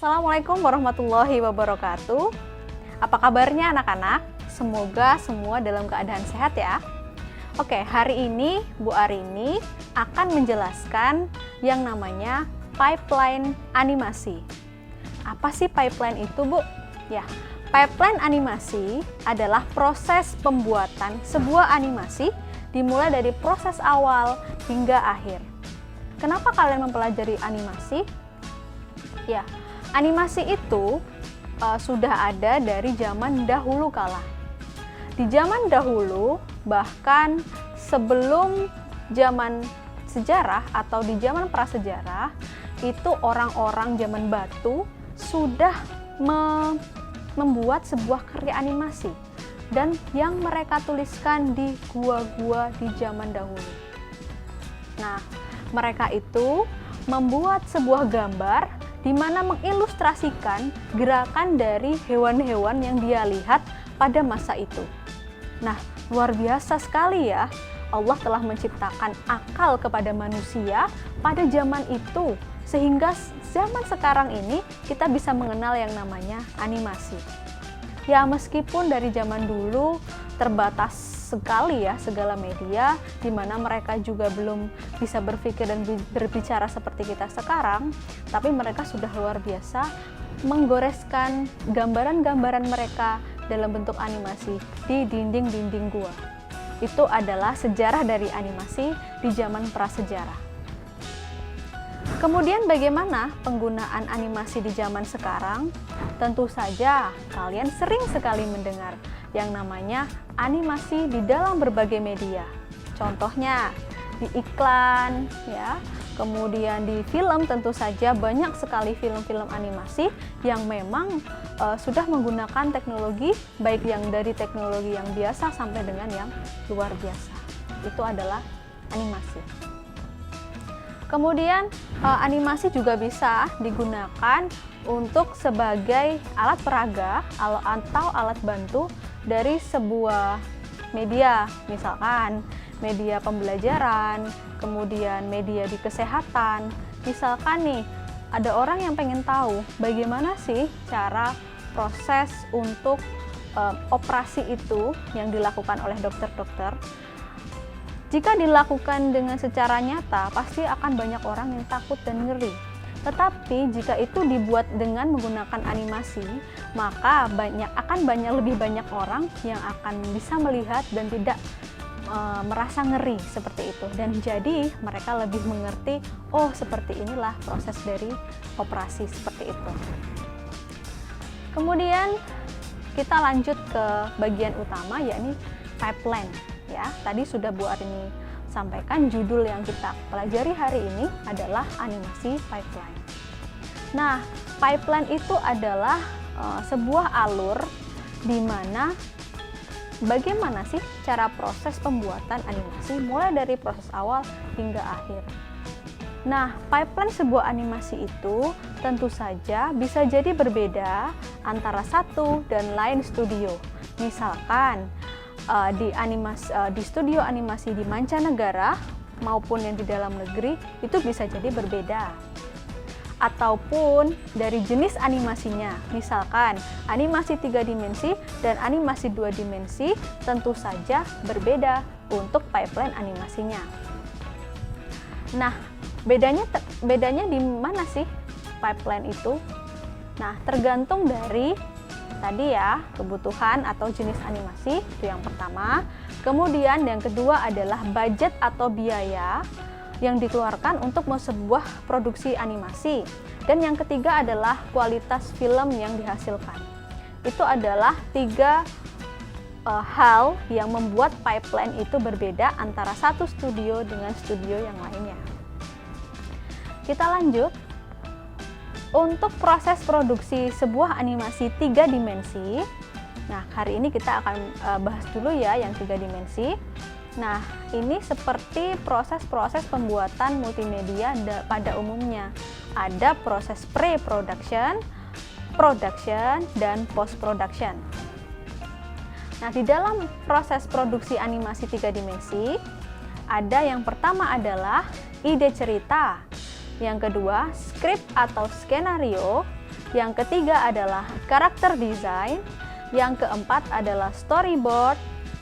Assalamualaikum warahmatullahi wabarakatuh. Apa kabarnya anak-anak? Semoga semua dalam keadaan sehat ya. Oke, hari ini Bu Arini akan menjelaskan yang namanya pipeline animasi. Apa sih pipeline itu, Bu? Ya, pipeline animasi adalah proses pembuatan sebuah animasi dimulai dari proses awal hingga akhir. Kenapa kalian mempelajari animasi? Ya, animasi itu sudah ada dari zaman dahulu kala. Di zaman dahulu, bahkan sebelum zaman sejarah atau di zaman prasejarah, itu orang-orang zaman batu sudah membuat sebuah karya animasi dan yang mereka tuliskan di gua-gua di zaman dahulu. Nah, mereka itu membuat sebuah gambar di mana mengilustrasikan gerakan dari hewan-hewan yang dia lihat pada masa itu. Nah, luar biasa sekali ya. Allah telah menciptakan akal kepada manusia pada zaman itu, sehingga zaman sekarang ini kita bisa mengenal yang namanya animasi. Ya, meskipun dari zaman dulu terbatas sekali ya segala media, di mana mereka juga belum bisa berpikir dan berbicara seperti kita sekarang, tapi mereka sudah luar biasa menggoreskan gambaran-gambaran mereka dalam bentuk animasi di dinding-dinding gua. Itu adalah sejarah dari animasi di zaman prasejarah. Kemudian bagaimana penggunaan animasi di zaman sekarang? Tentu saja kalian sering sekali mendengar yang namanya animasi di dalam berbagai media. Contohnya di iklan ya, kemudian di film tentu saja banyak sekali film-film animasi yang memang sudah menggunakan teknologi, baik yang dari teknologi yang biasa sampai dengan yang luar biasa. Itu adalah animasi. Kemudian animasi juga bisa digunakan untuk sebagai alat peraga atau alat bantu dari sebuah media, misalkan media pembelajaran, kemudian media di kesehatan. Misalkan nih, ada orang yang pengen tahu bagaimana sih cara proses untuk operasi itu yang dilakukan oleh dokter-dokter. Jika dilakukan dengan secara nyata, pasti akan banyak orang yang takut dan ngeri. Tetapi jika itu dibuat dengan menggunakan animasi, maka lebih banyak orang yang akan bisa melihat dan tidak merasa ngeri seperti itu. Dan jadi mereka lebih mengerti, oh seperti inilah proses dari operasi seperti itu. Kemudian kita lanjut ke bagian utama, yakni pipeline. Ya, tadi sudah Bu Arini sampaikan judul yang kita pelajari hari ini adalah animasi pipeline. Nah, pipeline itu adalah sebuah alur di mana bagaimana sih cara proses pembuatan animasi mulai dari proses awal hingga akhir. Nah, pipeline sebuah animasi itu tentu saja bisa jadi berbeda antara satu dan lain studio. Misalkan di studio animasi di mancanegara maupun yang di dalam negeri itu bisa jadi berbeda. Ataupun dari jenis animasinya, misalkan animasi 3 dimensi dan animasi 2 dimensi tentu saja berbeda untuk pipeline animasinya. Nah, bedanya di mana sih pipeline itu? Nah, tergantung dari tadi ya, kebutuhan atau jenis animasi, itu yang pertama. Kemudian yang kedua adalah budget atau biaya yang dikeluarkan untuk sebuah produksi animasi. Dan yang ketiga adalah kualitas film yang dihasilkan. Itu adalah 3 hal yang membuat pipeline itu berbeda antara satu studio dengan studio yang lainnya. Kita lanjut. Untuk proses produksi sebuah animasi 3 dimensi, nah hari ini kita akan bahas dulu ya yang 3 dimensi. Nah, ini seperti proses-proses pembuatan multimedia pada umumnya. Ada proses pre-production, production, dan post-production. Nah, di dalam proses produksi animasi 3 dimensi, ada yang pertama adalah ide cerita. Yang kedua, skrip atau skenario. Yang ketiga adalah karakter design. Yang keempat adalah storyboard.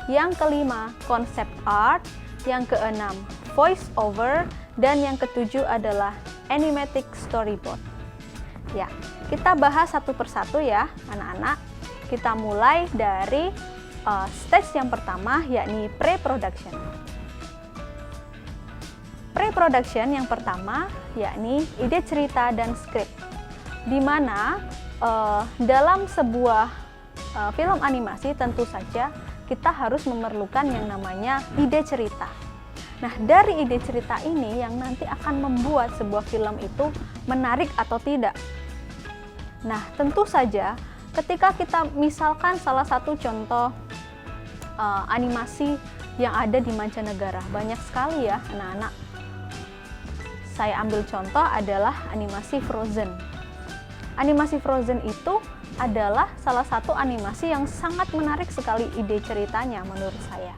Yang kelima, concept art. Yang keenam, voice over. Dan yang ketujuh adalah animatic storyboard. Ya, kita bahas satu persatu ya, anak-anak. Kita mulai dari stage yang pertama, yakni pre-production. Pre-production yang pertama, yakni ide cerita dan skrip. Di mana dalam sebuah film animasi tentu saja kita harus memerlukan yang namanya ide cerita. Nah, dari ide cerita ini yang nanti akan membuat sebuah film itu menarik atau tidak. Nah, tentu saja ketika kita misalkan salah satu contoh animasi yang ada di mancanegara, banyak sekali ya anak-anak. Saya ambil contoh adalah animasi Frozen. Animasi Frozen itu adalah salah satu animasi yang sangat menarik sekali ide ceritanya menurut saya.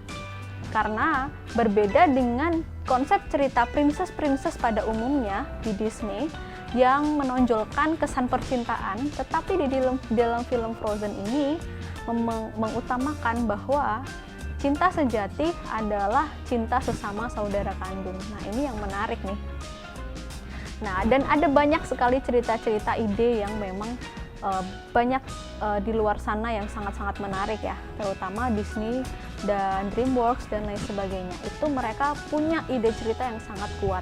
Karena berbeda dengan konsep cerita princess-princess pada umumnya di Disney yang menonjolkan kesan percintaan, tetapi di dalam film Frozen ini mengutamakan bahwa cinta sejati adalah cinta sesama saudara kandung. Nah, ini yang menarik nih. Nah, dan ada banyak sekali cerita-cerita ide yang memang banyak di luar sana yang sangat-sangat menarik ya, terutama Disney dan DreamWorks dan lain sebagainya. Itu mereka punya ide cerita yang sangat kuat.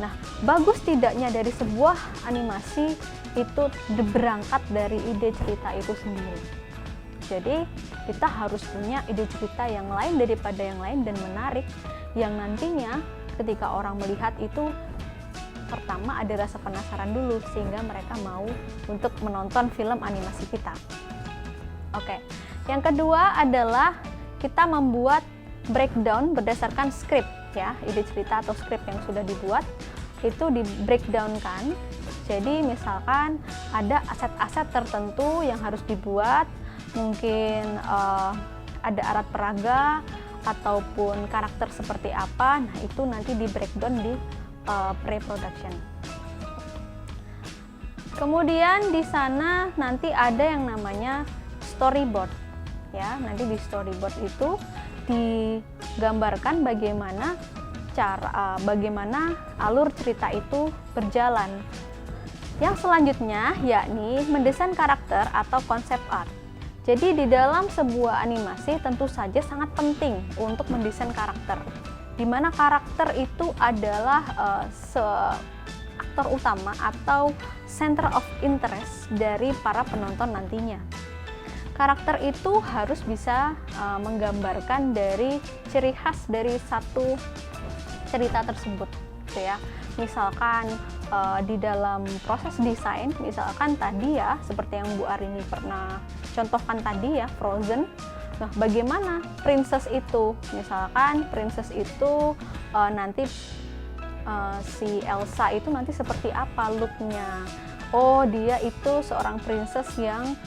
Nah, bagus tidaknya dari sebuah animasi itu berangkat dari ide cerita itu sendiri. Jadi, kita harus punya ide cerita yang lain daripada yang lain dan menarik, yang nantinya ketika orang melihat itu pertama ada rasa penasaran dulu sehingga mereka mau untuk menonton film animasi kita. Oke. Yang kedua adalah kita membuat breakdown berdasarkan skrip ya, ide cerita atau skrip yang sudah dibuat itu di breakdown-kan. Jadi misalkan ada aset-aset tertentu yang harus dibuat, mungkin ada alat peraga ataupun karakter seperti apa. Nah, itu nanti di breakdown di pre-production. Kemudian di sana nanti ada yang namanya storyboard. Ya, nanti di storyboard itu digambarkan bagaimana alur cerita itu berjalan. Yang selanjutnya yakni mendesain karakter atau konsep art. Jadi di dalam sebuah animasi tentu saja sangat penting untuk mendesain karakter. Di mana karakter itu adalah aktor utama atau center of interest dari para penonton nantinya. Karakter itu harus bisa menggambarkan dari ciri khas dari satu cerita tersebut, gitu ya. Misalkan di dalam proses desain, misalkan tadi ya, seperti yang Bu Arini pernah contohkan tadi ya, Frozen. Nah, bagaimana princess itu? Misalkan princess itu nanti si Elsa itu nanti seperti apa looknya? Oh, dia itu seorang princess yang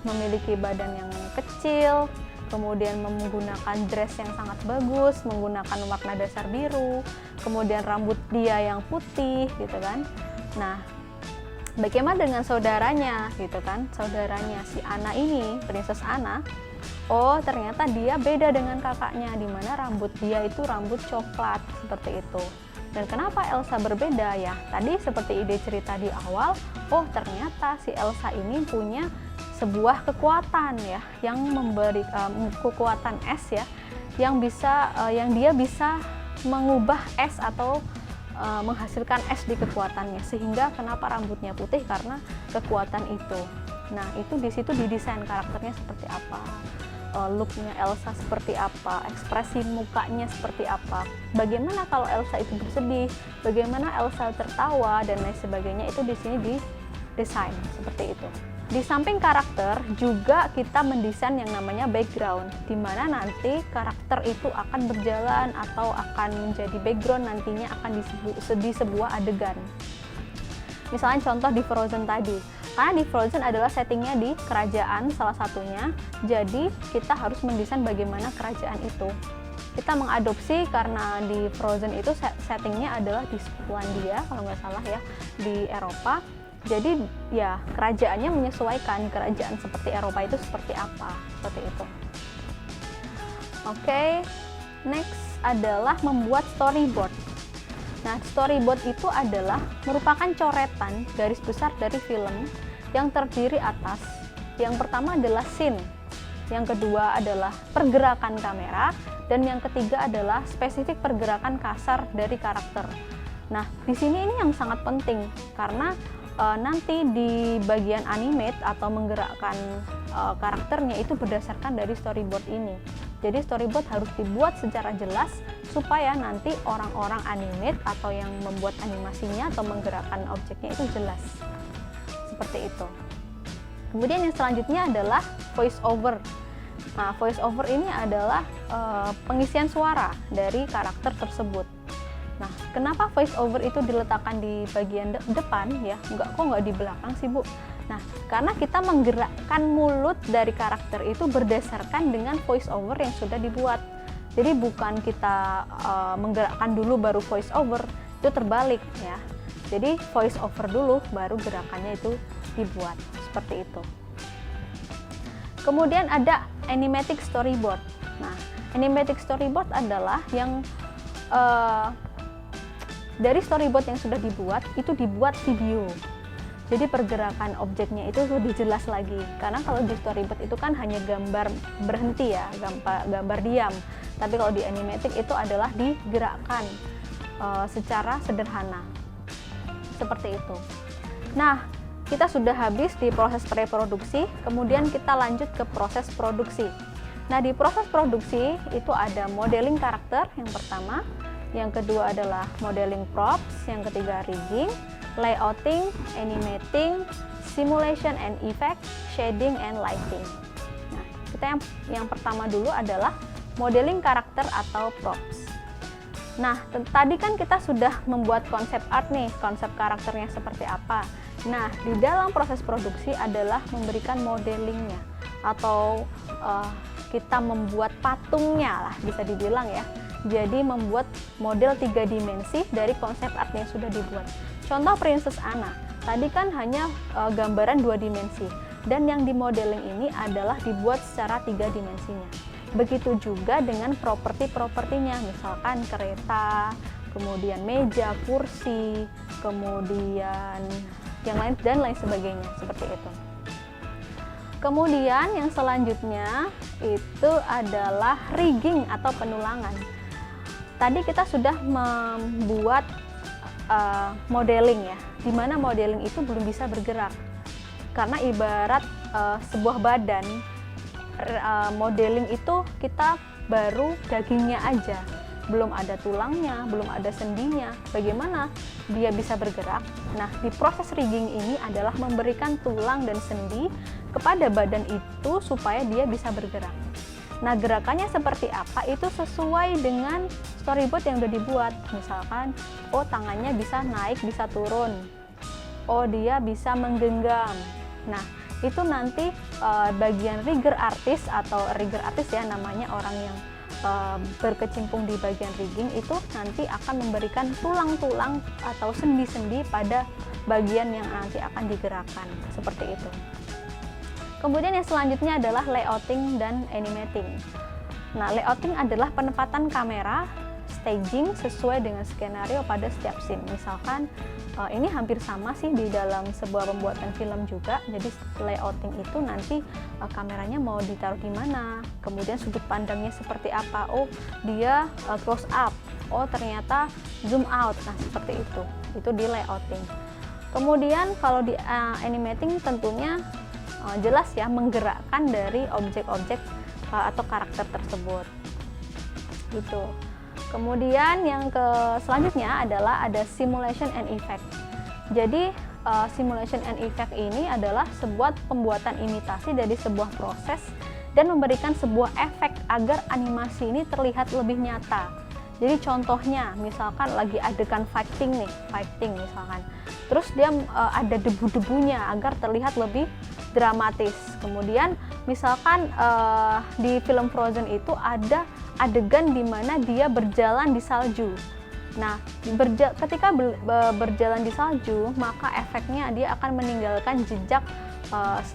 memiliki badan yang kecil, kemudian menggunakan dress yang sangat bagus, menggunakan warna dasar biru, kemudian rambut dia yang putih, gitu kan? Nah, bagaimana dengan saudaranya, gitu kan? Saudaranya si Anna ini, Princess Anna. Oh, ternyata dia beda dengan kakaknya, di mana rambut dia itu rambut coklat, seperti itu. Dan kenapa Elsa berbeda ya? Tadi seperti ide cerita di awal, oh ternyata si Elsa ini punya sebuah kekuatan ya, yang memberi kekuatan es ya, yang dia bisa mengubah es atau menghasilkan es di kekuatannya, sehingga kenapa rambutnya putih karena kekuatan itu. Nah, itu di situ didesain karakternya seperti apa, looknya Elsa seperti apa, ekspresi mukanya seperti apa, bagaimana kalau Elsa itu bersedih, bagaimana Elsa tertawa dan lain sebagainya, itu di sini didesain seperti itu. Di samping karakter juga kita mendesain yang namanya background, di mana nanti karakter itu akan berjalan atau akan menjadi background nantinya akan di sebuah adegan. Misalnya contoh di Frozen tadi, karena di Frozen adalah settingnya di kerajaan salah satunya, jadi kita harus mendesain bagaimana kerajaan itu. Kita mengadopsi karena di Frozen itu settingnya adalah di Skotlandia kalau nggak salah ya, di Eropa. Jadi ya kerajaannya menyesuaikan, kerajaan seperti Eropa itu seperti apa, seperti itu. Oke, next adalah membuat storyboard. Nah, storyboard itu adalah merupakan coretan garis besar dari film yang terdiri atas yang pertama adalah scene, yang kedua adalah pergerakan kamera, dan yang ketiga adalah spesifik pergerakan kasar dari karakter. Nah, di sini ini yang sangat penting karena nanti di bagian animate atau menggerakkan karakternya itu berdasarkan dari storyboard ini. Jadi storyboard harus dibuat secara jelas supaya nanti orang-orang animate atau yang membuat animasinya atau menggerakkan objeknya itu jelas. Seperti itu. Kemudian yang selanjutnya adalah voice over. Nah, voice over ini adalah pengisian suara dari karakter tersebut. Nah, kenapa voice over itu diletakkan di bagian depan ya? Kok nggak di belakang sih, Bu? Nah, karena kita menggerakkan mulut dari karakter itu berdasarkan dengan voice over yang sudah dibuat. Jadi bukan kita menggerakkan dulu baru voice over, itu terbalik ya. Jadi voice over dulu baru gerakannya itu dibuat, seperti itu. Kemudian ada animatic storyboard. Nah, animatic storyboard adalah yang dari storyboard yang sudah dibuat itu dibuat video. Jadi pergerakan objeknya itu lebih jelas lagi. Karena kalau di storyboard itu kan hanya gambar berhenti ya, gambar diam. Tapi kalau di animatic itu adalah digerakkan secara sederhana. Seperti itu. Nah, kita sudah habis di proses preproduksi, kemudian kita lanjut ke proses produksi. Nah, di proses produksi itu ada modeling karakter yang pertama, yang kedua adalah modeling props, yang ketiga rigging, layouting, animating, simulation and effect, shading and lighting. Nah, kita yang pertama dulu adalah modeling karakter atau props. Nah, tadi kan kita sudah membuat konsep art nih, konsep karakternya seperti apa. Nah, di dalam proses produksi adalah memberikan modelingnya atau kita membuat patungnya lah, bisa dibilang ya. Jadi membuat model 3 dimensi dari konsep art yang sudah dibuat. Contoh Princess Anna, tadi kan hanya gambaran 2 dimensi, dan yang di modeling ini adalah dibuat secara 3 dimensinya. Begitu juga dengan properti-propertinya, misalkan kereta, kemudian meja, kursi, kemudian yang lain dan lain sebagainya, seperti itu. Kemudian yang selanjutnya itu adalah rigging atau penulangan. Tadi kita sudah membuat modeling ya, di mana modeling itu belum bisa bergerak. Karena ibarat sebuah badan, modeling itu kita baru dagingnya aja, belum ada tulangnya, belum ada sendinya. Bagaimana dia bisa bergerak? Nah, di proses rigging ini adalah memberikan tulang dan sendi kepada badan itu supaya dia bisa bergerak. Nah, gerakannya seperti apa itu sesuai dengan storyboard yang udah dibuat. Misalkan, oh tangannya bisa naik, bisa turun. Oh, dia bisa menggenggam. Nah, itu nanti bagian rigger artist atau rigger artist ya namanya orang yang berkecimpung di bagian rigging itu nanti akan memberikan tulang-tulang atau sendi-sendi pada bagian yang nanti akan digerakkan. Seperti itu. Kemudian yang selanjutnya adalah layouting dan animating. Nah, layouting adalah penempatan kamera, staging sesuai dengan skenario pada setiap scene. Misalkan ini hampir sama sih di dalam sebuah pembuatan film juga. Jadi layouting itu nanti kameranya mau ditaruh di mana, kemudian sudut pandangnya seperti apa. Oh, dia close up. Oh, ternyata zoom out. Nah, seperti itu. Itu di layouting. Kemudian kalau di animating tentunya jelas ya menggerakkan dari objek-objek atau karakter tersebut gitu. Kemudian yang selanjutnya adalah ada simulation and effect. Jadi simulation and effect ini adalah sebuah pembuatan imitasi dari sebuah proses dan memberikan sebuah efek agar animasi ini terlihat lebih nyata. Jadi contohnya misalkan lagi adegan fighting misalkan, terus dia ada debu-debunya agar terlihat lebih dramatis. Kemudian misalkan di film Frozen itu ada adegan di mana dia berjalan di salju. Nah, ketika berjalan di salju, maka efeknya dia akan meninggalkan jejak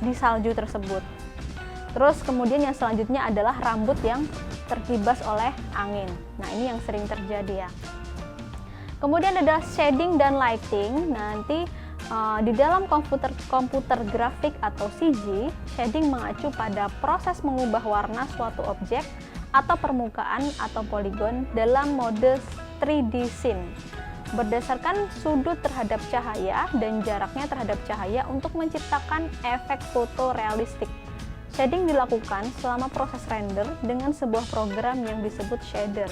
di salju tersebut. Terus kemudian yang selanjutnya adalah rambut yang terkibas oleh angin. Nah, ini yang sering terjadi ya. Kemudian ada shading dan lighting. Nanti di dalam komputer grafik atau CG, shading mengacu pada proses mengubah warna suatu objek atau permukaan atau poligon dalam mode 3D scene berdasarkan sudut terhadap cahaya dan jaraknya terhadap cahaya untuk menciptakan efek foto realistik. Shading dilakukan selama proses render dengan sebuah program yang disebut shader.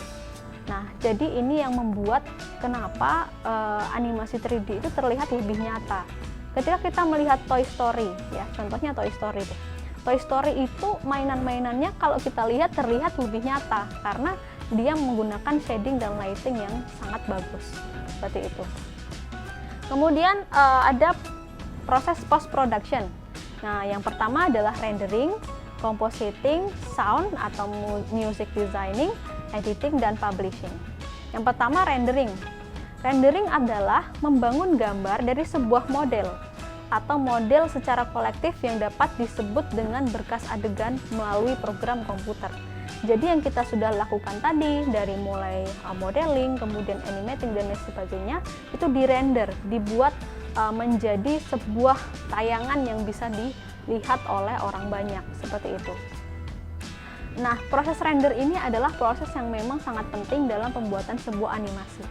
Nah, jadi ini yang membuat kenapa animasi 3D itu terlihat lebih nyata. Ketika kita melihat Toy Story, ya contohnya Toy Story deh. Toy Story itu mainan-mainannya kalau kita lihat terlihat lebih nyata karena dia menggunakan shading dan lighting yang sangat bagus, seperti itu. Kemudian ada proses post production. Nah, yang pertama adalah rendering, compositing, sound atau music designing, editing, dan publishing. Yang pertama, rendering. Rendering adalah membangun gambar dari sebuah model atau model secara kolektif yang dapat disebut dengan berkas adegan melalui program komputer. Jadi yang kita sudah lakukan tadi, dari mulai modeling, kemudian animating, dan lain sebagainya, itu dirender, dibuat menjadi sebuah tayangan yang bisa dilihat oleh orang banyak, seperti itu. Nah, proses render ini adalah proses yang memang sangat penting dalam pembuatan sebuah animasi.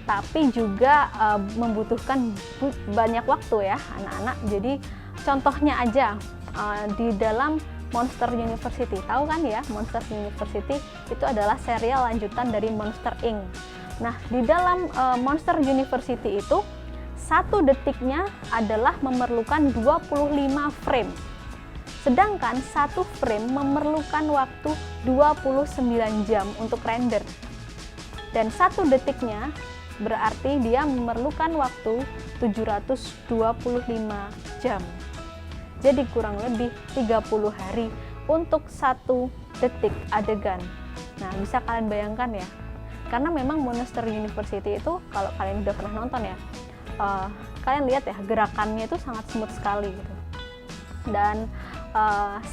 Tapi juga membutuhkan banyak waktu ya anak-anak. Jadi contohnya aja di dalam Monster University, tahu kan ya, Monster University itu adalah serial lanjutan dari Monster Inc. Nah, di dalam Monster University itu 1 detiknya adalah memerlukan 25 frame. Sedangkan 1 frame memerlukan waktu 29 jam untuk render. Dan 1 detiknya berarti dia memerlukan waktu 725 jam. Jadi kurang lebih 30 hari untuk 1 detik adegan. Nah, bisa kalian bayangkan ya. Karena memang Monster University itu, kalau kalian udah pernah nonton ya, kalian lihat ya, gerakannya itu sangat smooth sekali gitu. Dan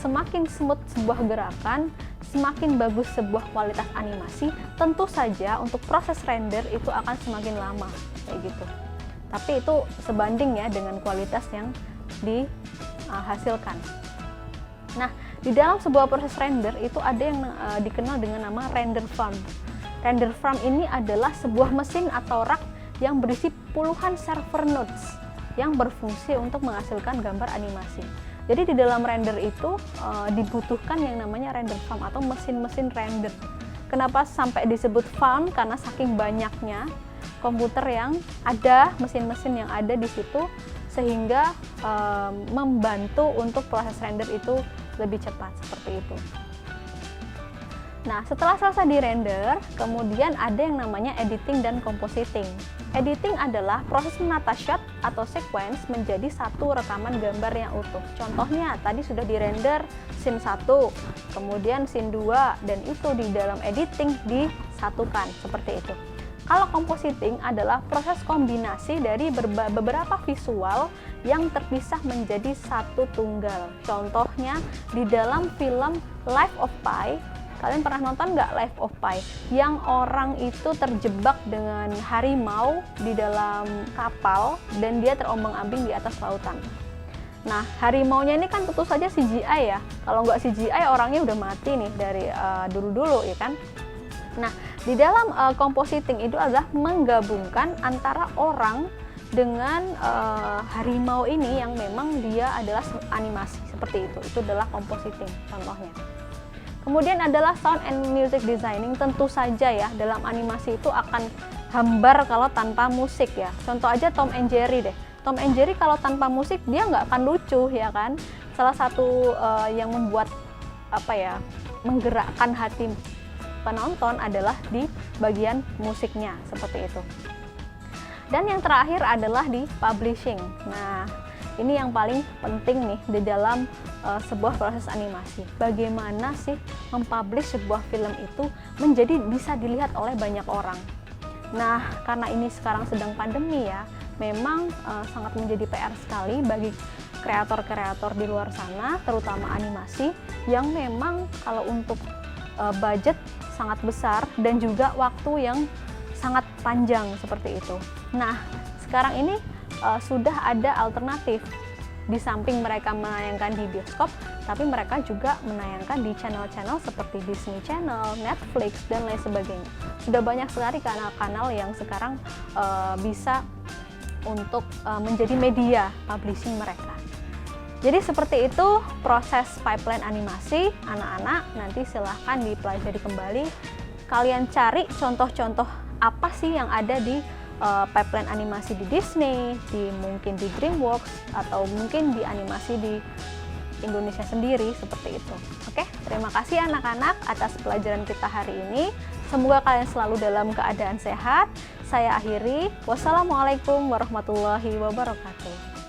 semakin smooth sebuah gerakan, semakin bagus sebuah kualitas animasi, tentu saja untuk proses render itu akan semakin lama, kayak gitu. Tapi itu sebanding ya dengan kualitas yang dihasilkan. Nah, di dalam sebuah proses render itu ada yang dikenal dengan nama render farm. Render farm ini adalah sebuah mesin atau rak yang berisi puluhan server nodes yang berfungsi untuk menghasilkan gambar animasi. Jadi di dalam render itu dibutuhkan yang namanya render farm atau mesin-mesin render. Kenapa sampai disebut farm? Karena saking banyaknya komputer yang ada, mesin-mesin yang ada di situ, sehingga membantu untuk proses render itu lebih cepat, seperti itu. Nah, setelah selesai di render, kemudian ada yang namanya editing dan compositing. Editing adalah proses menata shot atau sequence menjadi satu rekaman gambar yang utuh. Contohnya, tadi sudah di render scene 1, kemudian scene 2, dan itu di dalam editing disatukan, seperti itu. Kalau compositing adalah proses kombinasi dari beberapa visual yang terpisah menjadi satu tunggal. Contohnya, di dalam film Life of Pi, kalian pernah nonton nggak Life of Pi? Yang orang itu terjebak dengan harimau di dalam kapal dan dia terombang-ambing di atas lautan. Nah, harimaunya ini kan tentu saja CGI ya. Kalau nggak CGI orangnya udah mati nih dari dulu-dulu ya kan. Nah, di dalam compositing itu adalah menggabungkan antara orang dengan harimau ini yang memang dia adalah animasi seperti itu. Itu adalah compositing contohnya. Kemudian adalah sound and music designing. Tentu saja ya, dalam animasi itu akan hambar kalau tanpa musik ya. Contoh aja Tom and Jerry deh. Tom and Jerry kalau tanpa musik dia nggak akan lucu ya kan. Salah satu yang membuat menggerakkan hati penonton adalah di bagian musiknya, seperti itu. Dan yang terakhir adalah di publishing. Nah, ini yang paling penting nih di dalam sebuah proses animasi. Bagaimana sih mempublish sebuah film itu menjadi bisa dilihat oleh banyak orang. Nah, karena ini sekarang sedang pandemi ya, memang sangat menjadi PR sekali bagi kreator-kreator di luar sana, terutama animasi, yang memang kalau untuk budget sangat besar dan juga waktu yang sangat panjang seperti itu. Nah, sekarang ini sudah ada alternatif. Di samping mereka menayangkan di bioskop, tapi mereka juga menayangkan di channel-channel seperti Disney Channel, Netflix, dan lain sebagainya. Sudah banyak sekali kanal-kanal yang sekarang bisa untuk menjadi media publishing mereka. Jadi seperti itu proses pipeline animasi anak-anak, nanti silahkan dipelajari kembali. Kalian cari contoh-contoh apa sih yang ada di pipeline animasi di Disney, mungkin di DreamWorks, atau mungkin di animasi di Indonesia sendiri, seperti itu. Oke, terima kasih anak-anak atas pelajaran kita hari ini. Semoga kalian selalu dalam keadaan sehat. Saya akhiri. Wassalamualaikum warahmatullahi wabarakatuh.